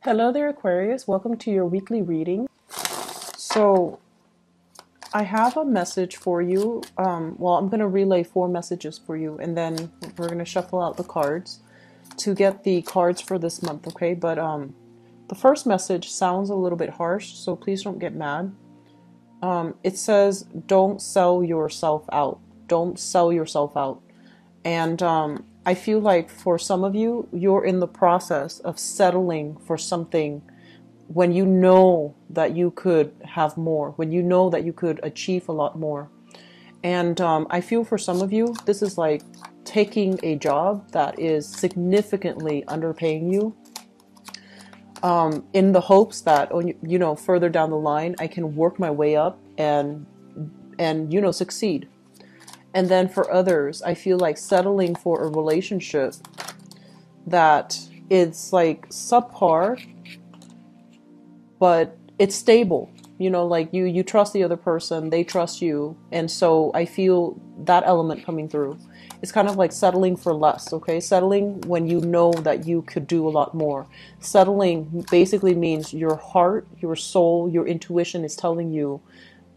Hello there, Aquarius. Welcome to your weekly reading. So, I have a message for you. Well, I'm going to relay 4 messages for you, and then we're going to shuffle out the cards to get the cards for this month, okay? But the first message sounds a little bit harsh, so please don't get mad. It says, don't sell yourself out. Don't sell yourself out. And I feel like for some of you, you're in the process of settling for something when you know that you could have more, when you know that you could achieve a lot more. And I feel for some of you, this is like taking a job that is significantly underpaying you, in the hopes that, further down the line, I can work my way up and succeed. And then for others, I feel like settling for a relationship that it's like subpar, but it's stable. Like you trust the other person, they trust you. And so I feel that element coming through. It's kind of like settling for less, okay? Settling when you know that you could do a lot more. Settling basically means your heart, your soul, your intuition is telling you,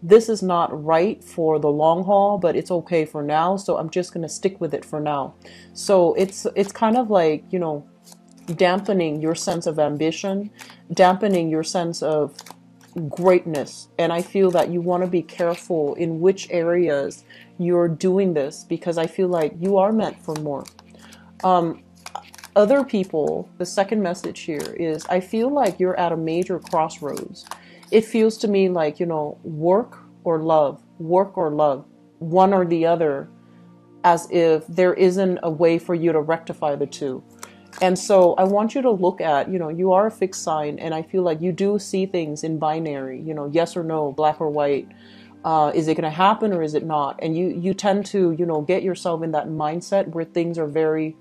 this is not right for the long haul, but it's okay for now. So I'm just going to stick with it for now. So it's kind of like, dampening your sense of ambition, dampening your sense of greatness. And I feel that you want to be careful in which areas you're doing this, because I feel like you are meant for more. Other people, the second message here is, I feel like you're at a major crossroads. It feels to me like, work or love, one or the other, as if there isn't a way for you to rectify the two. And so I want you to look at, you are a fixed sign, and I feel like you do see things in binary, yes or no, black or white. Is it going to happen or is it not? And you tend to, get yourself in that mindset where things are very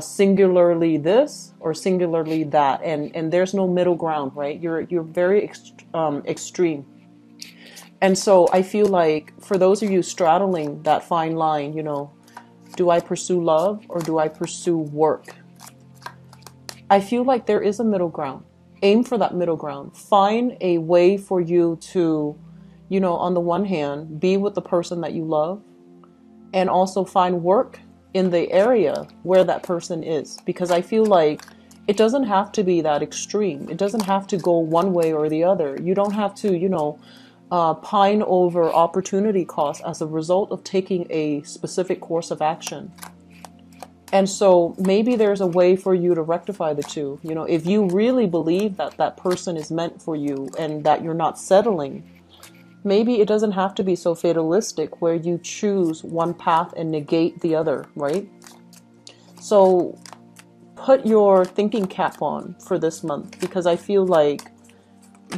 singularly this or singularly that, and there's no middle ground, right? You're very extreme. And so I feel like for those of you straddling that fine line, do I pursue love or do I pursue work? I feel like there is a middle ground. Aim for that middle ground. Find a way for you to, on the one hand, be with the person that you love, and also find work in the area where that person is. Because I feel like it doesn't have to be that extreme. It doesn't have to go one way or the other. You don't have to, pine over opportunity costs as a result of taking a specific course of action. And so maybe there's a way for you to rectify the two. If you really believe that that person is meant for you and that you're not settling, maybe it doesn't have to be so fatalistic where you choose one path and negate the other, right? So put your thinking cap on for this month, because I feel like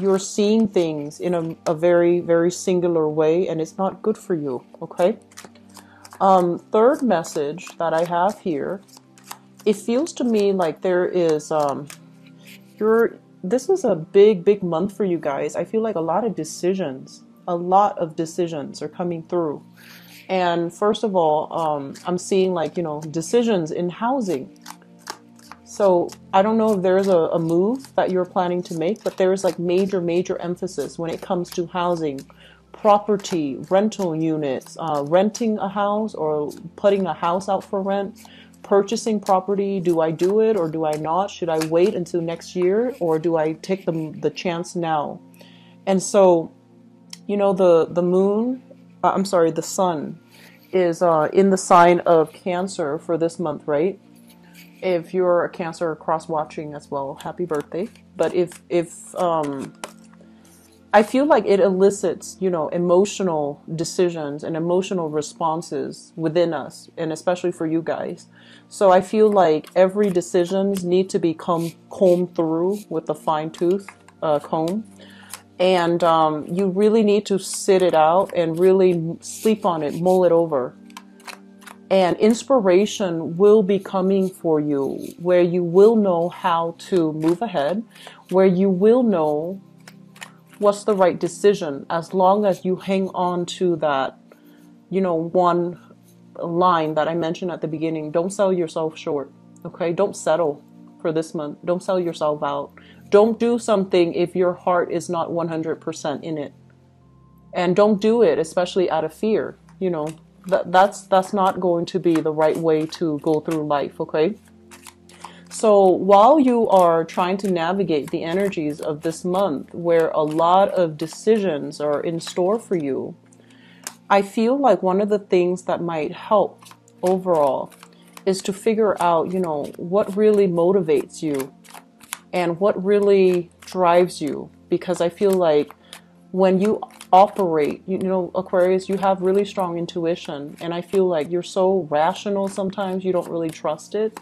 you're seeing things in a very, very singular way, and it's not good for you, okay? Third message that I have here, it feels to me like there is, this is a big, big month for you guys. I feel like a lot of decisions are coming through. And first of all, I'm seeing like, decisions in housing. So I don't know if there's a move that you're planning to make, but there's like major, major emphasis when it comes to housing, property, rental units, renting a house or putting a house out for rent, purchasing property. Do I do it or do I not? Should I wait until next year, or do I take the chance now? And so, the moon, the sun is in the sign of Cancer for this month, right? If you're a Cancer cross watching as well, happy birthday. But if I feel like it elicits, emotional decisions and emotional responses within us, and especially for you guys. So I feel like every decisions need to be combed through with a fine tooth comb. And you really need to sit it out and really sleep on it, mull it over. And inspiration will be coming for you, where you will know how to move ahead, where you will know what's the right decision, as long as you hang on to that, one line that I mentioned at the beginning. Don't sell yourself short, okay? Don't settle for this month. Don't sell yourself out. Don't do something if your heart is not 100% in it. And don't do it, especially out of fear. You know, that's not going to be the right way to go through life, okay? So while you are trying to navigate the energies of this month, where a lot of decisions are in store for you, I feel like one of the things that might help overall is to figure out, you know, what really motivates you and what really drives you. Because I feel like when you operate, you know, Aquarius, you have really strong intuition. And I feel like you're so rational sometimes you don't really trust it.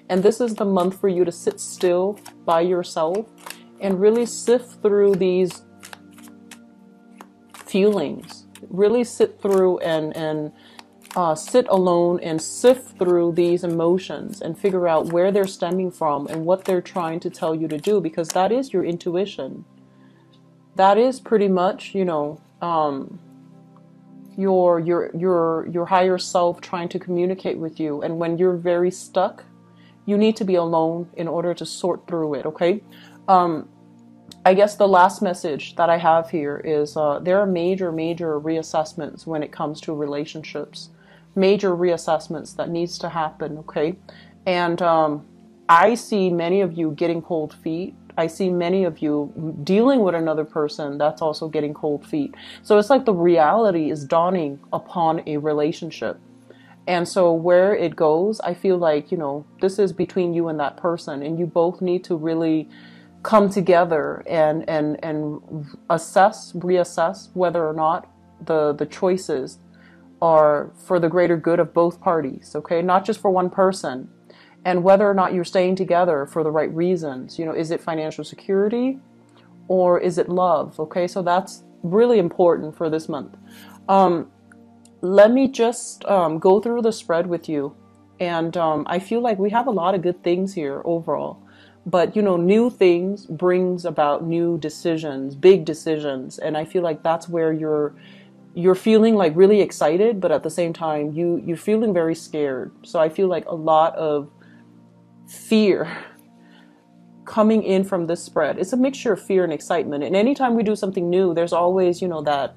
And this is the month for you to sit still by yourself and really sift through these feelings. Really sit through and sit alone and sift through these emotions and figure out where they're stemming from and what they're trying to tell you to do, because that is your intuition. That is pretty much, you know, your higher self trying to communicate with you. And when you're very stuck, you need to be alone in order to sort through it, okay? I guess the last message that I have here is there are major reassessments when it comes to relationships. Major reassessments that needs to happen, okay? And I see many of you getting cold feet. I see many of you dealing with another person that's also getting cold feet. So it's like the reality is dawning upon a relationship. And so where it goes, I feel like, you know, this is between you and that person, and you both need to really come together and reassess whether or not the choices are for the greater good of both parties, okay? Not just for one person. And whether or not you're staying together for the right reasons. You know, is it financial security or is it love? Okay, so that's really important for this month. Let me just go through the spread with you. And I feel like we have a lot of good things here overall. But, you know, new things brings about new decisions, big decisions. And I feel like that's where you're feeling like really excited, but at the same time, you're feeling very scared. So I feel like a lot of fear coming in from this spread. It's a mixture of fear and excitement. And anytime we do something new, there's always, you know, that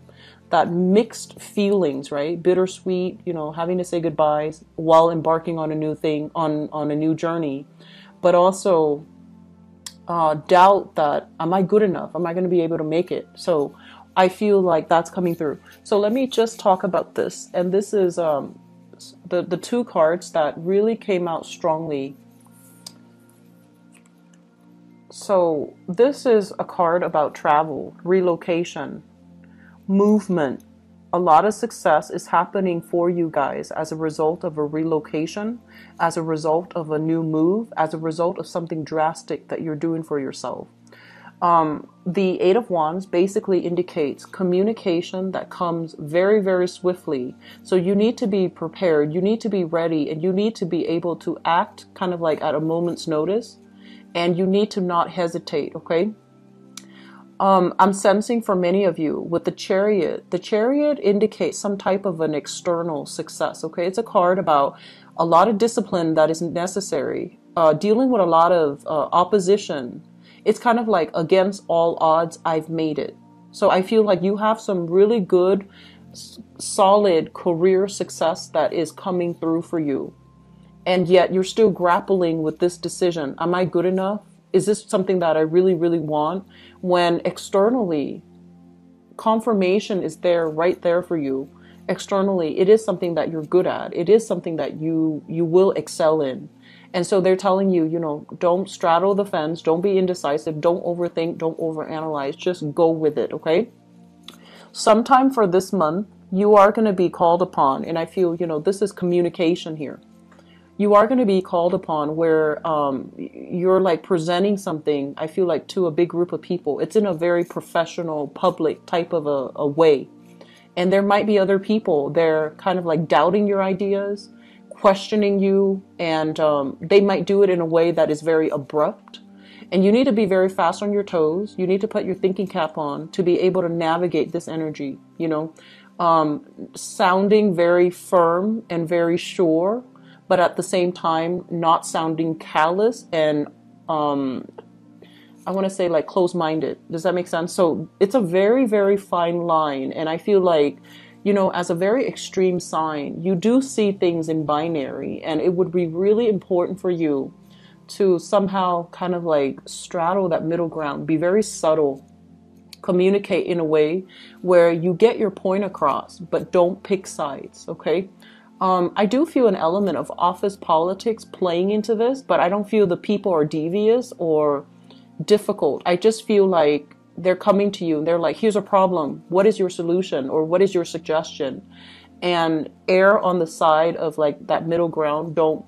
mixed feelings, right? Bittersweet, you know, having to say goodbyes while embarking on a new thing, on a new journey. But also doubt that, am I good enough? Am I going to be able to make it? So I feel like that's coming through. So let me just talk about this. And this is the two cards that really came out strongly. So this is a card about travel, relocation, movement. A lot of success is happening for you guys as a result of a relocation, as a result of a new move, as a result of something drastic that you're doing for yourself. The Eight of Wands basically indicates communication that comes very swiftly. So you need to be prepared, you need to be ready, and you need to be able to act kind of like at a moment's notice. And you need to not hesitate, okay? I'm sensing for many of you with the Chariot. The Chariot indicates some type of an external success, okay? It's a card about a lot of discipline that is necessary, dealing with a lot of opposition. It's kind of like against all odds, I've made it. So I feel like you have some really good, solid career success that is coming through for you. And yet you're still grappling with this decision. Am I good enough? Is this something that I really want? When externally, confirmation is there, right there for you. Externally, it is something that you're good at. It is something that you will excel in. And so they're telling you, you know, don't straddle the fence. Don't be indecisive. Don't overthink. Don't overanalyze. Just go with it, okay? Sometime for this month, you are going to be called upon. And I feel, you know, this is communication here. You are going to be called upon where you're like presenting something, I feel like, to a big group of people. It's in a very professional, public type of a way. And there might be other people, they're kind of like doubting your ideas, questioning you, and they might do it in a way that is very abrupt. And you need to be very fast on your toes. You need to put your thinking cap on to be able to navigate this energy, you know, sounding very firm and very sure, but at the same time, not sounding callous and I want to say like close-minded. Does that make sense? So it's a very, very fine line. And I feel like, you know, as a very extreme sign, you do see things in binary, and it would be really important for you to somehow kind of like straddle that middle ground, be very subtle, communicate in a way where you get your point across, but don't pick sides, okay? I do feel an element of office politics playing into this, but I don't feel the people are devious or difficult. I just feel like they're coming to you and they're like, here's a problem. What is your solution? Or what is your suggestion? And err on the side of like that middle ground. Don't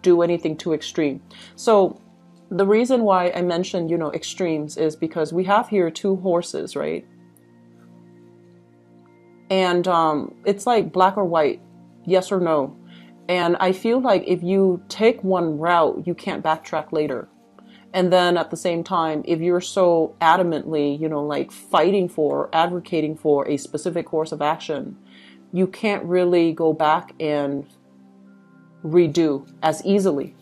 do anything too extreme. So the reason why I mentioned, you know, extremes is because we have here two horses, right? And it's like black or white, yes or no. And I feel like if you take one route, you can't backtrack later. And then at the same time, if you're so adamantly, you know, like fighting for, advocating for a specific course of action, you can't really go back and redo as easily.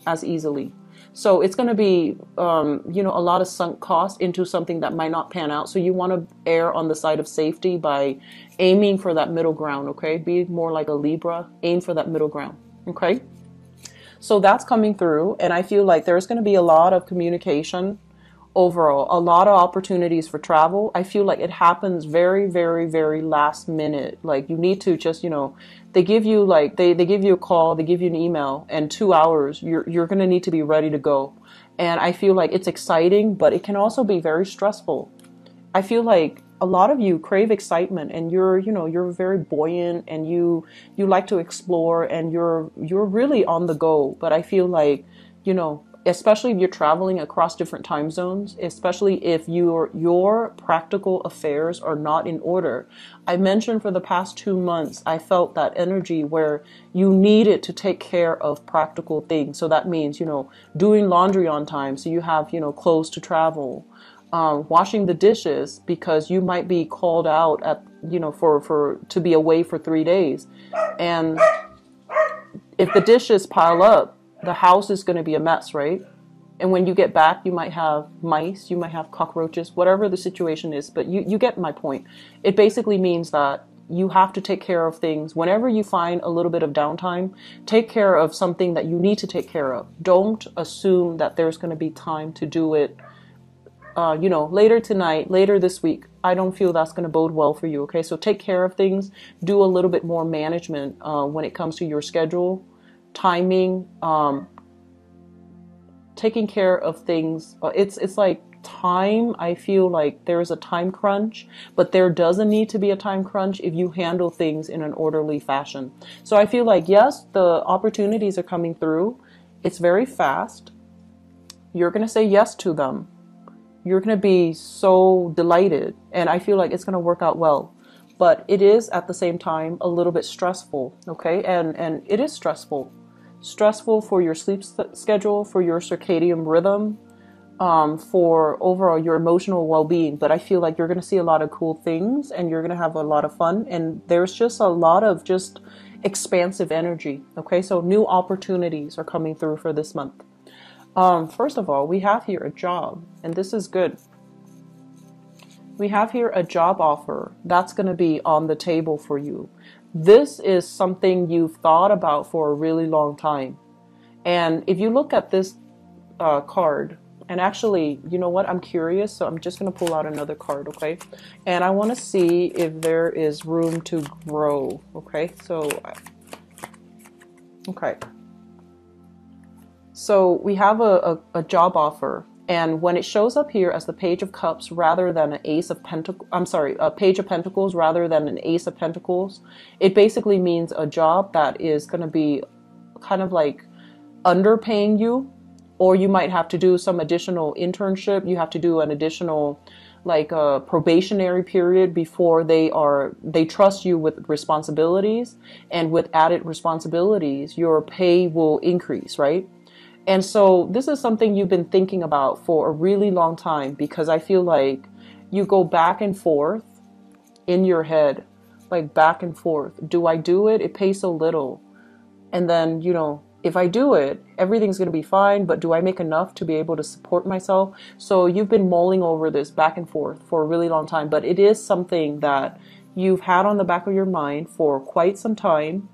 So it's going to be, you know, a lot of sunk cost into something that might not pan out. So you want to err on the side of safety by aiming for that middle ground, okay? Be more like a Libra, aim for that middle ground, okay? So that's coming through, and I feel like there's going to be a lot of communication overall, a lot of opportunities for travel. I feel like it happens very, very, very last minute. Like you need to just, you know, they give you like, they give you a call, they give you an email, and 2 hours, you're going to need to be ready to go. And I feel like it's exciting, but it can also be very stressful. I feel like a lot of you crave excitement, and you're, you know, you're very buoyant, and you like to explore, and you're really on the go. But I feel like, you know, especially if you're traveling across different time zones, especially if your practical affairs are not in order. I mentioned for the past 2 months, I felt that energy where you needed to take care of practical things. So that means, you know, doing laundry on time, so you have, you know, clothes to travel. Washing the dishes because you might be called out at, you know, for to be away for 3 days. And if the dishes pile up, the house is going to be a mess, right? And when you get back, you might have mice, you might have cockroaches, whatever the situation is. But you get my point. It basically means that you have to take care of things. Whenever you find a little bit of downtime, take care of something that you need to take care of. Don't assume that there's going to be time to do it, you know, later tonight, later this week. I don't feel that's going to bode well for you, okay? So take care of things. Do a little bit more management when it comes to your schedule, timing, taking care of things. It's like time. I feel like there is a time crunch, but there doesn't need to be a time crunch if you handle things in an orderly fashion. So I feel like, yes, the opportunities are coming through. It's very fast. You're going to say yes to them. You're going to be so delighted, and I feel like it's going to work out well. But it is at the same time a little bit stressful, okay? And it is stressful. Stressful for your sleep schedule, for your circadian rhythm, for overall your emotional well-being. But I feel like you're going to see a lot of cool things, and you're going to have a lot of fun, and there's just a lot of just expansive energy, okay? So new opportunities are coming through for this month. First of all, we have here a job, and this is good. We have here a job offer that's going to be on the table for you. This is something you've thought about for a really long time. And if you look at this card, and actually, you know what? I'm curious, so I'm just going to pull out another card, okay? And I want to see if there is room to grow, okay? So, okay. So we have a job offer, and when it shows up here as the Page of Cups rather than an Ace of Pentacles, a Page of Pentacles rather than an Ace of Pentacles, it basically means a job that is going to be kind of like underpaying you, or you might have to do some additional internship. You have to do an additional like a probationary period before they trust you with responsibilities, and with added responsibilities, your pay will increase, right? And so this is something you've been thinking about for a really long time, because I feel like you go back and forth in your head, like back and forth. Do I do it? It pays so little. And then, you know, if I do it, everything's going to be fine, but do I make enough to be able to support myself? So you've been mulling over this back and forth for a really long time, but it is something that you've had on the back of your mind for quite some time,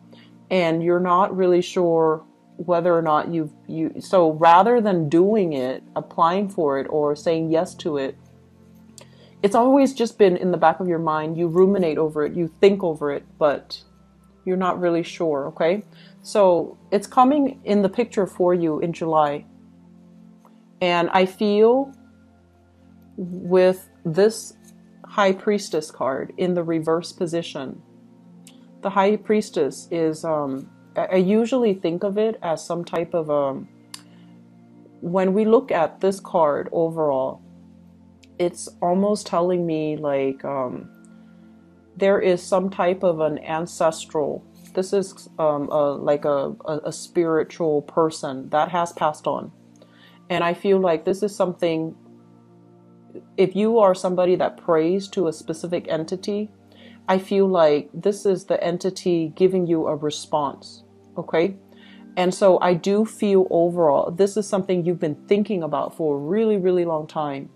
and you're not really sure whether or not so rather than doing it, applying for it, or saying yes to it, it's always just been in the back of your mind. You ruminate over it, you think over it, but you're not really sure, okay? So it's coming in the picture for you in July. And I feel with this High Priestess card in the reverse position, the High Priestess is, I usually think of it as some type of, when we look at this card overall, it's almost telling me like there is some type of an ancestral, this is like a spiritual person that has passed on. And I feel like this is something, if you are somebody that prays to a specific entity, I feel like this is the entity giving you a response, okay? And so I do feel overall, this is something you've been thinking about for a really, really long time.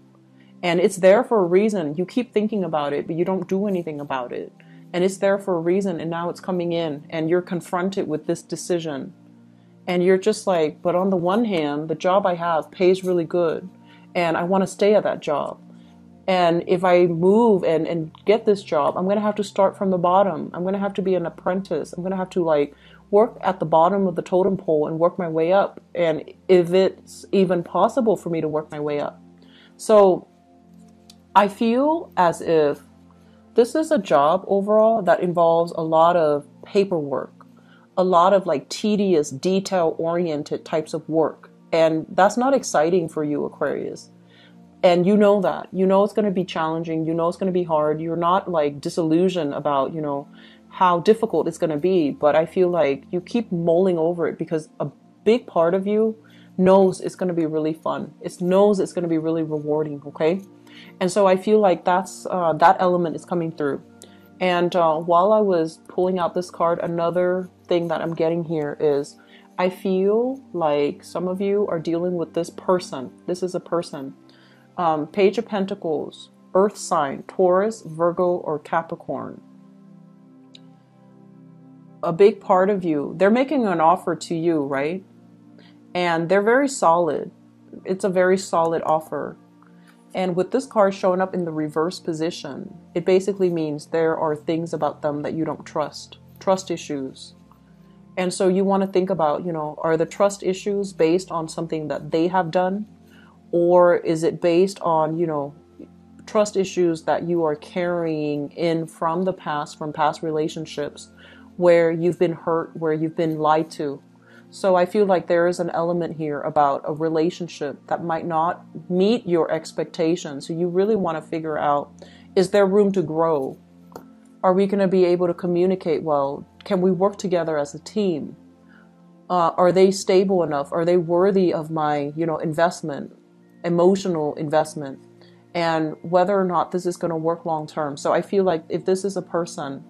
And it's there for a reason. You keep thinking about it, but you don't do anything about it. And it's there for a reason, and now it's coming in, and you're confronted with this decision. And you're just like, but on the one hand, the job I have pays really good, and I want to stay at that job. And if I move and get this job, I'm going to have to start from the bottom. I'm going to have to be an apprentice. I'm going to have to like work at the bottom of the totem pole and work my way up. And if it's even possible for me to work my way up. So I feel as if this is a job overall that involves a lot of paperwork, a lot of like tedious, detail-oriented types of work. And that's not exciting for you, Aquarius. And you know that. You know it's going to be challenging. You know it's going to be hard. You're not like disillusioned about, you know, how difficult it's going to be. But I feel like you keep mulling over it because a big part of you knows it's going to be really fun. It knows it's going to be really rewarding, okay? And so I feel like that's that element is coming through. And while I was pulling out this card, another thing that I'm getting here is I feel like some of you are dealing with this person. This is a person. Page of Pentacles, Earth sign, Taurus, Virgo, or Capricorn. A big part of you, they're making an offer to you, right? And they're very solid. It's a very solid offer. And with this card showing up in the reverse position, it basically means there are things about them that you don't trust issues. And so you want to think about, you know, are the trust issues based on something that they have done? Or is it based on, you know, trust issues that you are carrying in from the past, from past relationships where you've been hurt, where you've been lied to? So I feel like there is an element here about a relationship that might not meet your expectations. So you really want to figure out, is there room to grow? Are we going to be able to communicate well? Can we work together as a team? Are they stable enough? Are they worthy of my, you know, investment, emotional investment? And whether or not this is going to work long term. So I feel like if this is a person,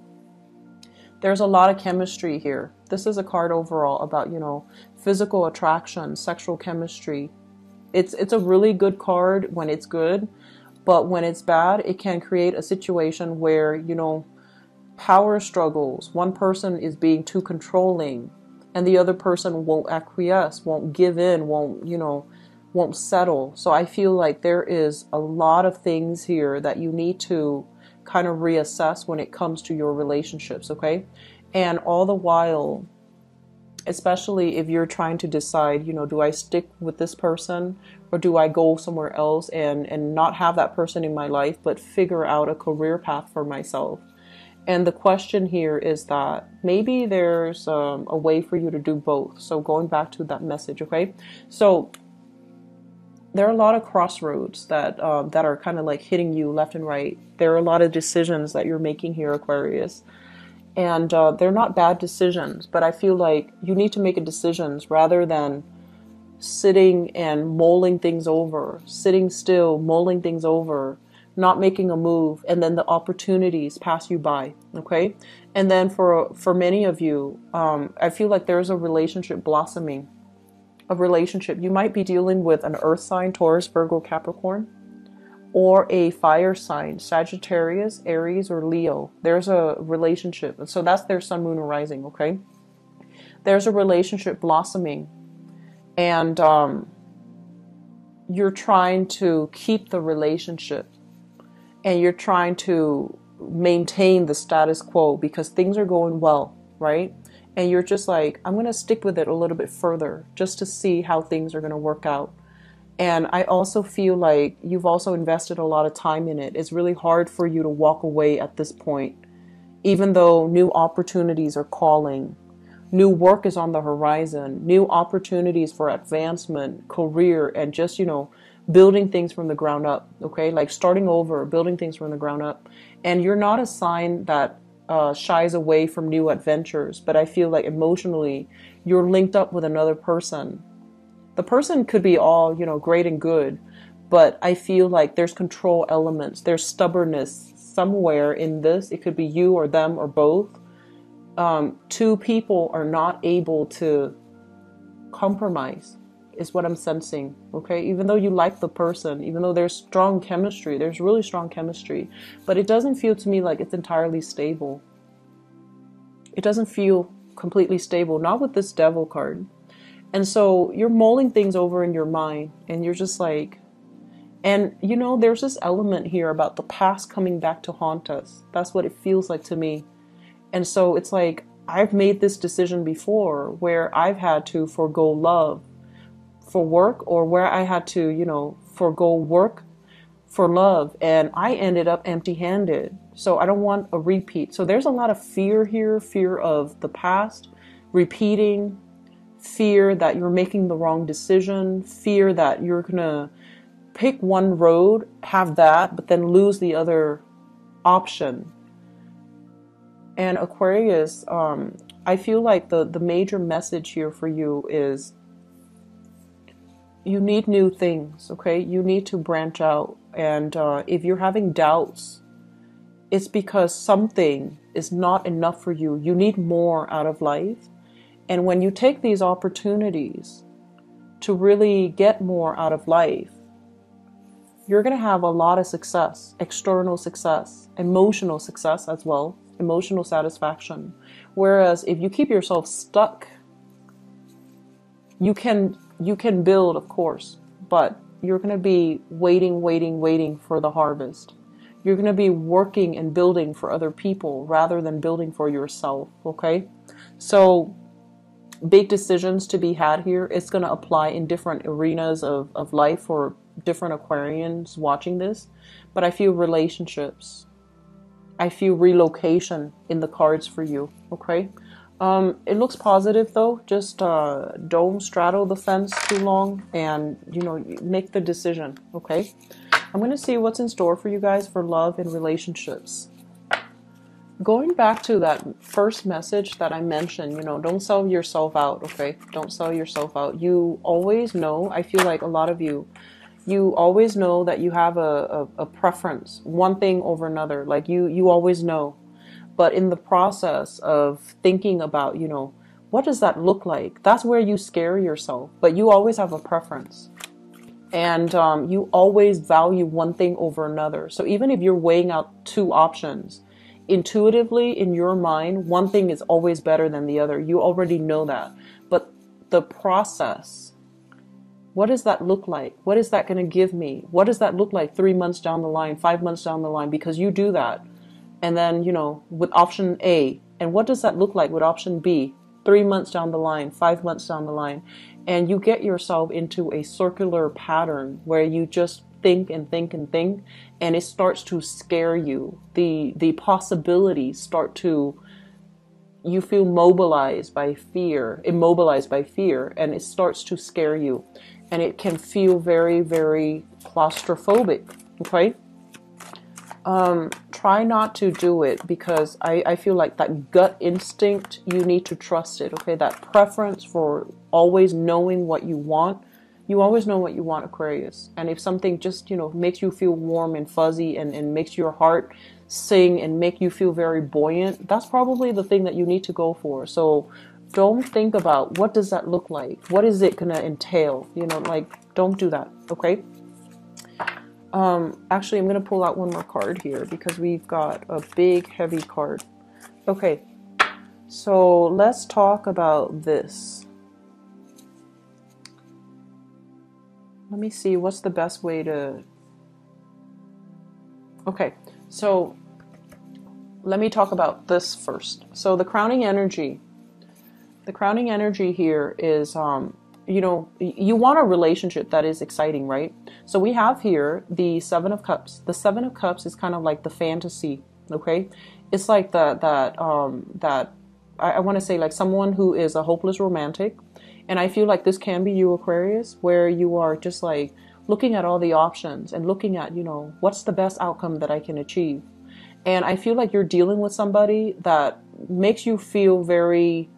there's a lot of chemistry here. This is a card overall about, you know, physical attraction, sexual chemistry. It's a really good card when it's good, but when it's bad, it can create a situation where, you know, power struggles. One person is being too controlling and the other person won't acquiesce, won't give in, won't settle. So I feel like there is a lot of things here that you need to kind of reassess when it comes to your relationships, okay? And all the while, especially if you're trying to decide, you know, do I stick with this person or do I go somewhere else and not have that person in my life, but figure out a career path for myself? And the question here is that maybe there's a way for you to do both. So going back to that message, okay? So there are a lot of crossroads that are kind of like hitting you left and right. There are a lot of decisions that you're making here, Aquarius. And they're not bad decisions, but I feel like you need to make decisions rather than sitting and mulling things over, sitting still, mulling things over, not making a move, and then the opportunities pass you by. Okay. And then for many of you, I feel like there's a relationship blossoming, a relationship. You might be dealing with an earth sign, Taurus, Virgo, Capricorn, or a fire sign, Sagittarius, Aries, or Leo. There's a relationship. And so that's their sun, moon, or rising. Okay. There's a relationship blossoming, and you're trying to keep the relationship, and you're trying to maintain the status quo because things are going well, right? And you're just like, I'm going to stick with it a little bit further just to see how things are going to work out. And I also feel like you've also invested a lot of time in it. It's really hard for you to walk away at this point, even though new opportunities are calling. New work is on the horizon, new opportunities for advancement, career, and just, building things from the ground up, okay? Like starting over, building things from the ground up. And you're not a sign that shies away from new adventures, but I feel like emotionally you're linked up with another person. The person could be all, great and good, but I feel like there's control elements, there's stubbornness somewhere in this. It could be you or them or both. Two people are not able to compromise, is what I'm sensing, okay? Even though you like the person, even though there's strong chemistry, there's really strong chemistry, but it doesn't feel to me like it's entirely stable. It doesn't feel completely stable, not with this Devil card. And so you're mulling things over in your mind, and you're just like, and there's this element here about the past coming back to haunt us. That's what it feels like to me. And so it's like, I've made this decision before where I've had to forego love for work, or where I had to, forego work for love. And I ended up empty-handed. So I don't want a repeat. So there's a lot of fear here, fear of the past, repeating, fear that you're making the wrong decision, fear that you're going to pick one road, have that, but then lose the other option. And Aquarius, I feel like the major message here for you is you need new things, okay? You need to branch out. And if you're having doubts, it's because something is not enough for you. You need more out of life. And when you take these opportunities to really get more out of life, you're going to have a lot of success, external success, emotional success as well. Emotional satisfaction. Whereas if you keep yourself stuck, you can build, of course, but you're going to be waiting for the harvest. You're going to be working and building for other people rather than building for yourself, okay? So big decisions to be had here. It's going to apply in different arenas of life for different Aquarians watching this. But I feel relationships. I feel relocation in the cards for you, okay? It looks positive though. Just don't straddle the fence too long and, make the decision, okay? I'm going to see what's in store for you guys for love and relationships. Going back to that first message that I mentioned, don't sell yourself out, okay? Don't sell yourself out. You always know, I feel like a lot of you always know that you have a preference, one thing over another. Like you always know. But in the process of thinking about, what does that look like? That's where you scare yourself. But you always have a preference. And you always value one thing over another. So even if you're weighing out two options, intuitively in your mind, one thing is always better than the other. You already know that. But the process, what does that look like? What is that going to give me? What does that look like 3 months down the line, 5 months down the line? Because you do that. And then, with option A, and what does that look like with option B? 3 months down the line, 5 months down the line. And you get yourself into a circular pattern where you just think and think and think, and it starts to scare you. The possibilities start to, you feel immobilized by fear, and it starts to scare you. And it can feel very, very claustrophobic, okay? Try not to do it, because I feel like that gut instinct, you need to trust it, okay? That preference for always knowing what you want, You always know what you want, Aquarius. And if something just, makes you feel warm and fuzzy and makes your heart sing and make you feel very buoyant, that's probably the thing that you need to go for. So don't think about what does that look like? What is it going to entail? Don't do that, okay? Actually, I'm going to pull out one more card here because we've got a big, heavy card. Okay, so let's talk about this. Let me see, what's the best way to... Okay, so let me talk about this first. So the crowning energy here is, you want a relationship that is exciting, right? So we have here the Seven of Cups. The Seven of Cups is kind of like the fantasy, okay? It's like I want to say like someone who is a hopeless romantic. And I feel like this can be you, Aquarius, where you are just like looking at all the options and looking at, what's the best outcome that I can achieve. And I feel like you're dealing with somebody that makes you feel very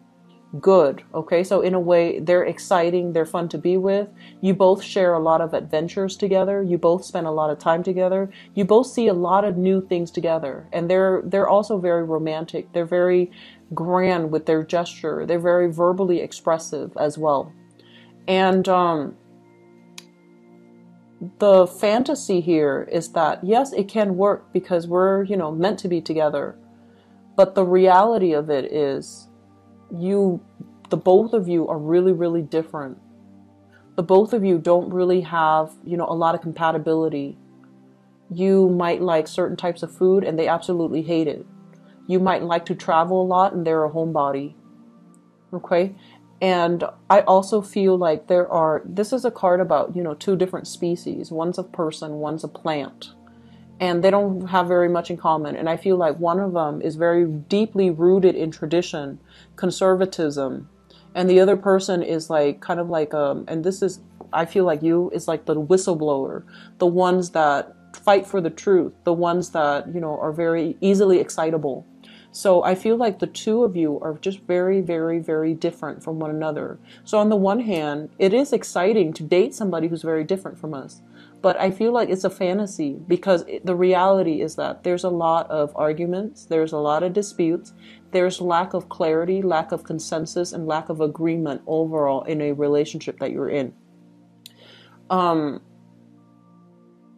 good, okay? So in a way, they're exciting, they're fun to be with. You both share a lot of adventures together. You both spend a lot of time together. You both see a lot of new things together. And they're also very romantic. They're very grand with their gesture. They're very verbally expressive as well. And the fantasy here is that, yes, it can work because we're, meant to be together. But the reality of it is the both of you are really, really different. The both of you don't really have, a lot of compatibility. You might like certain types of food and they absolutely hate it. You might like to travel a lot and they're a homebody. Okay? And I also feel like this is a card about, two different species. One's a person, one's a plant. And they don't have very much in common. And I feel like one of them is very deeply rooted in tradition, conservatism. And the other person is like, kind of like, and this is, I feel like you is like the whistleblower, the ones that fight for the truth, the ones that, are very easily excitable. So I feel like the two of you are just very, very, very different from one another. So on the one hand, it is exciting to date somebody who's very different from us. But I feel like it's a fantasy because the reality is that there's a lot of arguments, there's a lot of disputes, there's lack of clarity, lack of consensus, and lack of agreement overall in a relationship that you're in.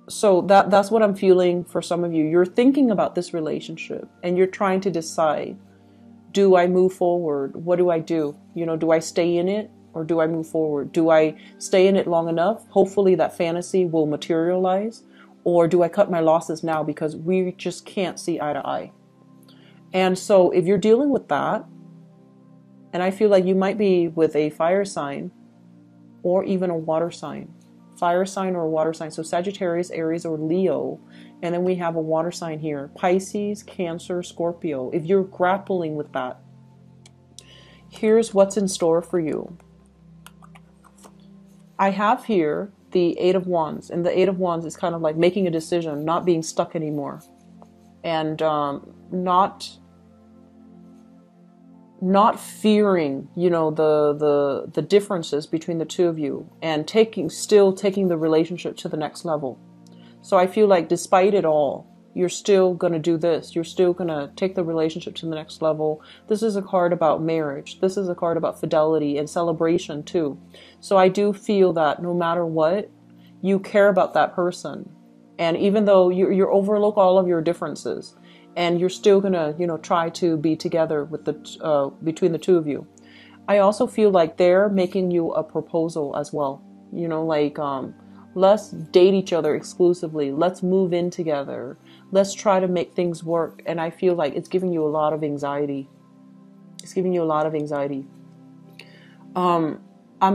So that's what I'm feeling for some of you. You're thinking about this relationship and you're trying to decide, do I move forward? What do I do? Do I stay in it? Or do I move forward? Do I stay in it long enough? Hopefully that fantasy will materialize. Or do I cut my losses now because we just can't see eye to eye? And so if you're dealing with that, and I feel like you might be with a fire sign or even a water sign. Fire sign or a water sign. So Sagittarius, Aries, or Leo. And then we have a water sign here. Pisces, Cancer, Scorpio. If you're grappling with that, here's what's in store for you. I have here the Eight of Wands, and the Eight of Wands is kind of like making a decision, not being stuck anymore, and not fearing, the differences between the two of you, and still taking the relationship to the next level. So I feel like despite it all, you're still going to do this. You're still going to take the relationship to the next level. This is a card about marriage. This is a card about fidelity and celebration too. So I do feel that no matter what, you care about that person. And even though you overlook all of your differences, and you're still going to, try to be together with between the two of you. I also feel like they're making you a proposal as well. Let's date each other exclusively. Let's move in together. Let's try to make things work. And I feel like it's giving you a lot of anxiety. It's giving you a lot of anxiety. I'm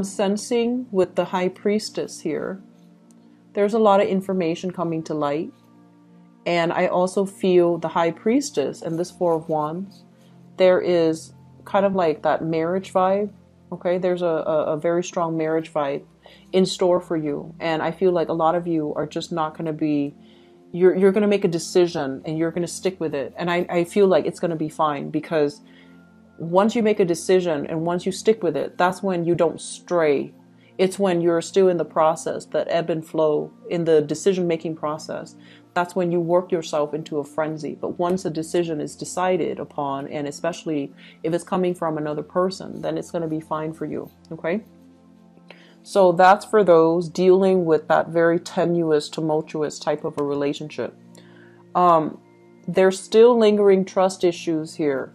sensing with the High Priestess here, there's a lot of information coming to light. And I also feel the High Priestess and this Four of Wands, there is kind of like that marriage vibe. Okay, there's a very strong marriage vibe in store for you. And I feel like a lot of you are just not going to be, you're going to make a decision and you're going to stick with it. And I feel like it's going to be fine, because once you make a decision and once you stick with it, that's when you don't stray. It's when you're still in the process, that ebb and flow in the decision-making process. That's when you work yourself into a frenzy. But once a decision is decided upon, and especially if it's coming from another person, then it's going to be fine for you. Okay? So that's for those dealing with that very tenuous, tumultuous type of a relationship. There's still lingering trust issues here.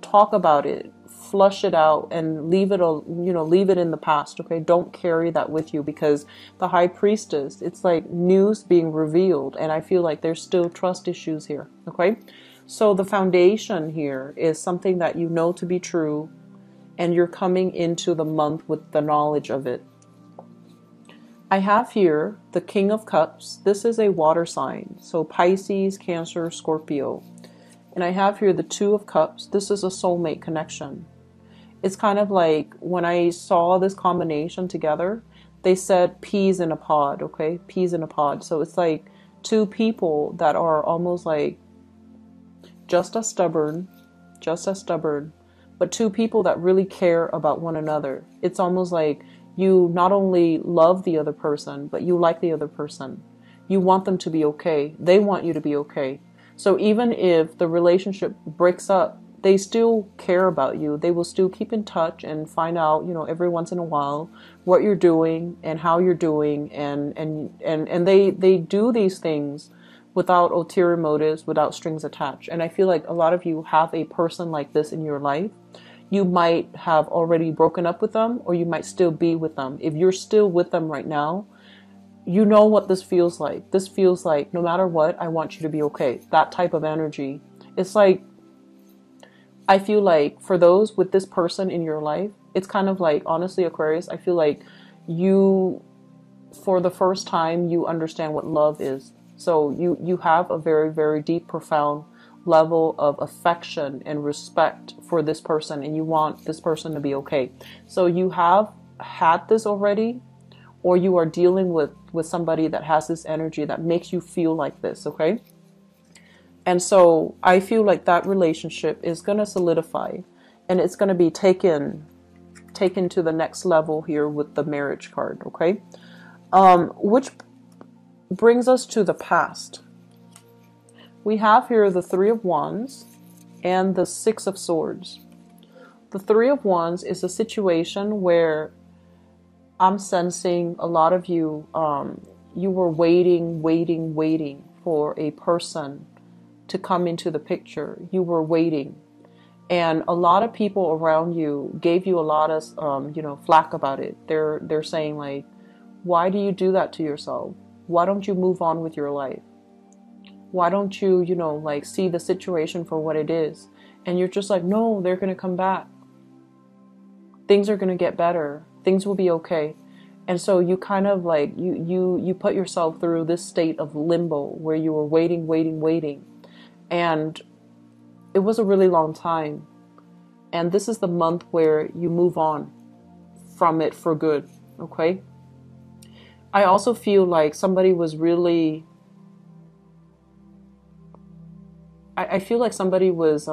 Talk about it, flush it out, and leave it, leave it in the past. Okay, don't carry that with you, because the High Priestess, it's like news being revealed, and I feel like there's still trust issues here. Okay, so the foundation here is something that you know to be true, and you're coming into the month with the knowledge of it. I have here the King of Cups. This is a water sign, so Pisces, Cancer, Scorpio. And I have here the Two of Cups. This is a soulmate connection. It's kind of like when I saw this combination together, they said peas in a pod, okay? Peas in a pod. So it's like two people that are almost like just as stubborn, but two people that really care about one another. It's almost like you not only love the other person, but you like the other person. You want them to be okay. They want you to be okay. So even if the relationship breaks up, they still care about you. They will still keep in touch and find out, every once in a while what you're doing and how you're doing. And they do these things without ulterior motives, without strings attached. And I feel like a lot of you have a person like this in your life. You might have already broken up with them, or you might still be with them. If you're still with them right now, you know what this feels like. This feels like, no matter what, I want you to be okay. That type of energy. It's like, I feel like for those with this person in your life, it's kind of like, honestly, Aquarius, I feel like you, for the first time, you understand what love is. So you have a very, very deep, profound level of affection and respect for this person, and you want this person to be okay. So you have had this already, or you are dealing with somebody that has this energy that makes you feel like this, okay? And so I feel like that relationship is going to solidify, and it's going to be taken to the next level here with the marriage card, okay? Which brings us to the past. We have here the Three of Wands and the Six of Swords. The Three of Wands is a situation where I'm sensing a lot of you, you were waiting for a person to come into the picture. You were waiting. And a lot of people around you gave you a lot of, flack about it. They're saying like, why do you do that to yourself? Why don't you move on with your life? Why don't you, see the situation for what it is? And you're just like, no, they're going to come back. Things are going to get better. Things will be okay. And so you kind of like, you put yourself through this state of limbo where you were waiting. And it was a really long time. And this is the month where you move on from it for good. Okay? I also feel like somebody was really... I feel like somebody was,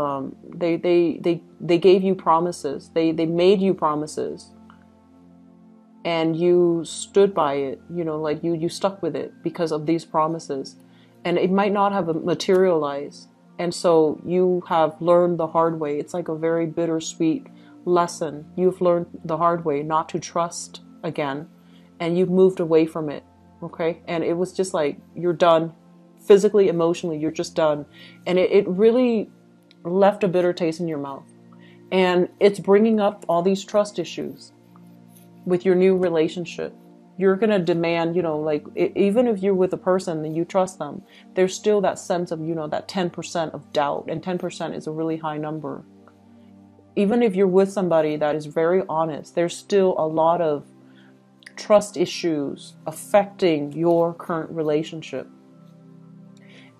they gave you promises. They made you promises. And you stood by it, like you stuck with it because of these promises. And it might not have materialized. And so you have learned the hard way. It's like a very bittersweet lesson. You've learned the hard way not to trust again. And you've moved away from it, okay? And it was just like, you're done. Physically, emotionally, you're just done. And it really left a bitter taste in your mouth. And it's bringing up all these trust issues with your new relationship. You're going to demand, even if you're with a person and you trust them, there's still that sense of, that 10% of doubt. And 10% is a really high number. Even if you're with somebody that is very honest, there's still a lot of trust issues affecting your current relationship.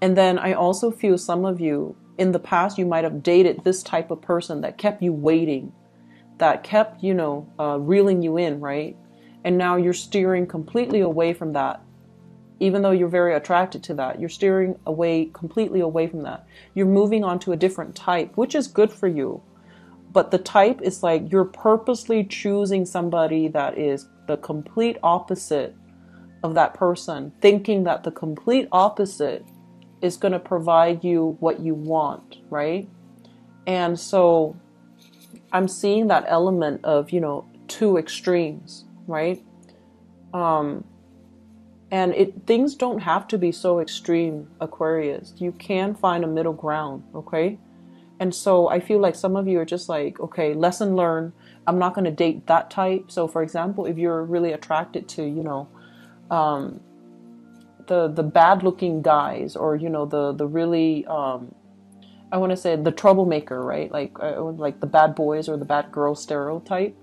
And then I also feel some of you, in the past, you might have dated this type of person that kept you waiting, that kept, reeling you in, right? And now you're steering completely away from that. Even though you're very attracted to that, you're steering completely away from that. You're moving on to a different type, which is good for you. But the type is like you're purposely choosing somebody that is the complete opposite of that person, thinking that the complete opposite is going to provide you what you want, right? And so I'm seeing that element of, you know, two extremes, right? And things don't have to be so extreme, Aquarius. You can find a middle ground, okay? And so I feel like some of you are just like, okay, lesson learned. I'm not going to date that type. So for example, if you're really attracted to, you know, the bad looking guys, or, you know, the really, I want to say the troublemaker, right? Like the bad boys or the bad girl stereotype.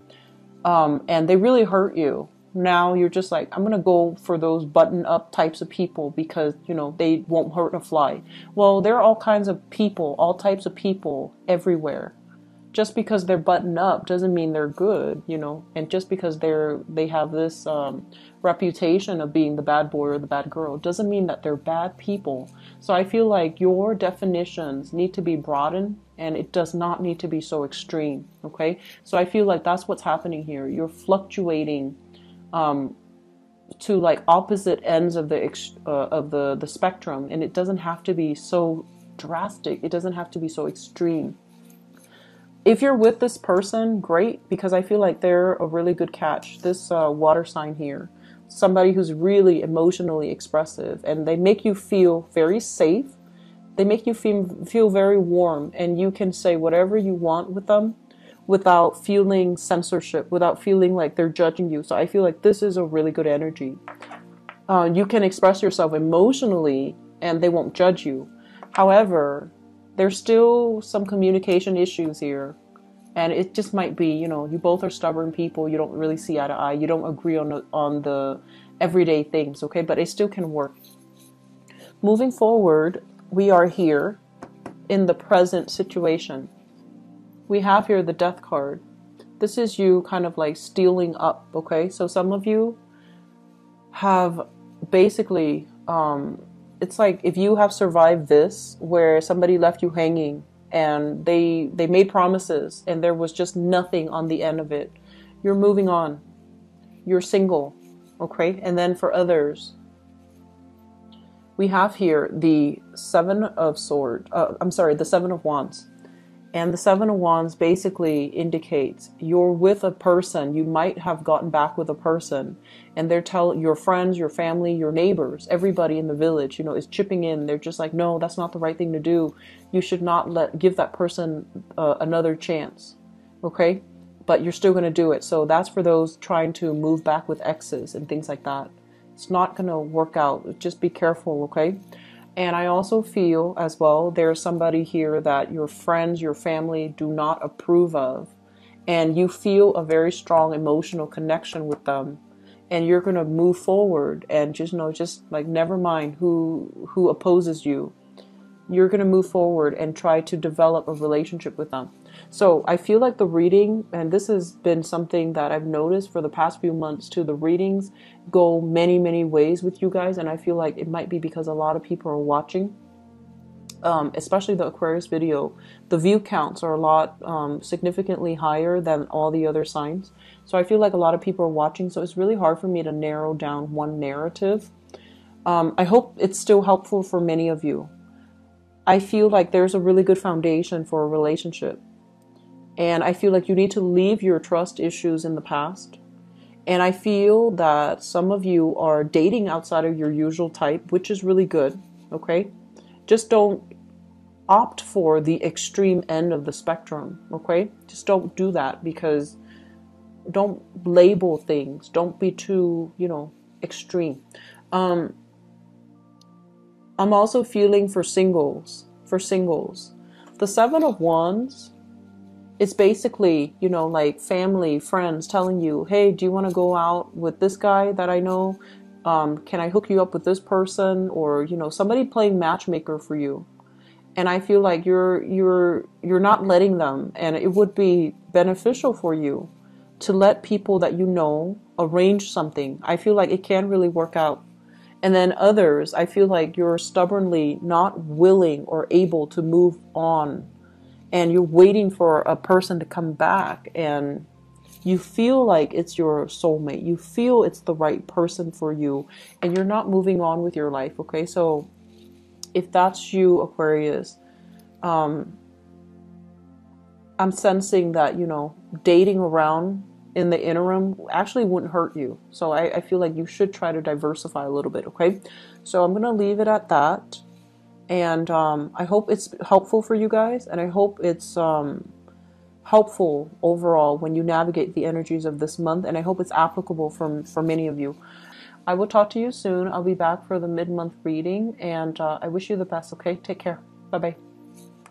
And they really hurt you. Now you're just like, I'm going to go for those button up types of people because, you know, they won't hurt a fly. Well, there are all kinds of people, all types of people everywhere. Just because they're buttoned up doesn't mean they're good, you know, and just because they have this reputation of being the bad boy or the bad girl doesn't mean that they're bad people. So I feel like your definitions need to be broadened, and it does not need to be so extreme, okay? So I feel like that's what's happening here. You're fluctuating to like opposite ends of the spectrum, and it doesn't have to be so drastic. It doesn't have to be so extreme. If you're with this person, great, because I feel like they're a really good catch. This water sign here, somebody who's really emotionally expressive, and they make you feel very safe. They make you feel very warm, and you can say whatever you want with them without feeling censorship, without feeling like they're judging you. So I feel like this is a really good energy. You can express yourself emotionally and they won't judge you. However, there's still some communication issues here. And it just might be, you know, you both are stubborn people. You don't really see eye to eye. You don't agree on the everyday things, okay? But it still can work. Moving forward, we are here in the present situation. We have here the Death card. This is you kind of like stealing up, okay? So some of you have basically, it's like if you have survived this, where somebody left you hanging and they made promises and there was just nothing on the end of it. You're moving on. You're single, okay? And then for others, we have here the the Seven of Wands. And the Seven of Wands basically indicates you're with a person. You might have gotten back with a person, and they're telling your friends, your family, your neighbors, everybody in the village, you know, is chipping in. They're just like, no, that's not the right thing to do. You should not give that person another chance, okay? But you're still going to do it. So that's for those trying to move back with exes and things like that. It's not going to work out. Just be careful, okay? And I also feel as well, there's somebody here that your friends, your family do not approve of. And you feel a very strong emotional connection with them. And you're going to move forward and just like, never mind who opposes you. You're going to move forward and try to develop a relationship with them. So I feel like the reading, and this has been something that I've noticed for the past few months too, the readings go many, many ways with you guys. And I feel like it might be because a lot of people are watching, especially the Aquarius video. The view counts are a lot significantly higher than all the other signs. So I feel like a lot of people are watching. So it's really hard for me to narrow down one narrative. I hope it's still helpful for many of you. I feel like there's a really good foundation for a relationship. And I feel like you need to leave your trust issues in the past. And I feel that some of you are dating outside of your usual type, which is really good, okay? Just don't opt for the extreme end of the spectrum, okay? Just don't do that, because don't label things. Don't be too, extreme. I'm also feeling for singles. The Seven of Wands, it's basically, like family, friends telling you, hey, do you want to go out with this guy that I know? Can I hook you up with this person? Or, somebody playing matchmaker for you. And I feel like you're not letting them, and it would be beneficial for you to let people that you know arrange something. I feel like it can really work out. And then others, I feel like you're stubbornly not willing or able to move on. and you're waiting for a person to come back, and you feel like it's your soulmate. You feel it's the right person for you, and you're not moving on with your life, okay? So if that's you, Aquarius, I'm sensing that, you know, dating around in the interim actually wouldn't hurt you. So I feel like you should try to diversify a little bit, okay? So I'm going to leave it at that. And I hope it's helpful for you guys. And I hope it's helpful overall when you navigate the energies of this month. And I hope it's applicable for many of you. I will talk to you soon. I'll be back for the mid-month reading. And I wish you the best, okay? Take care. Bye-bye.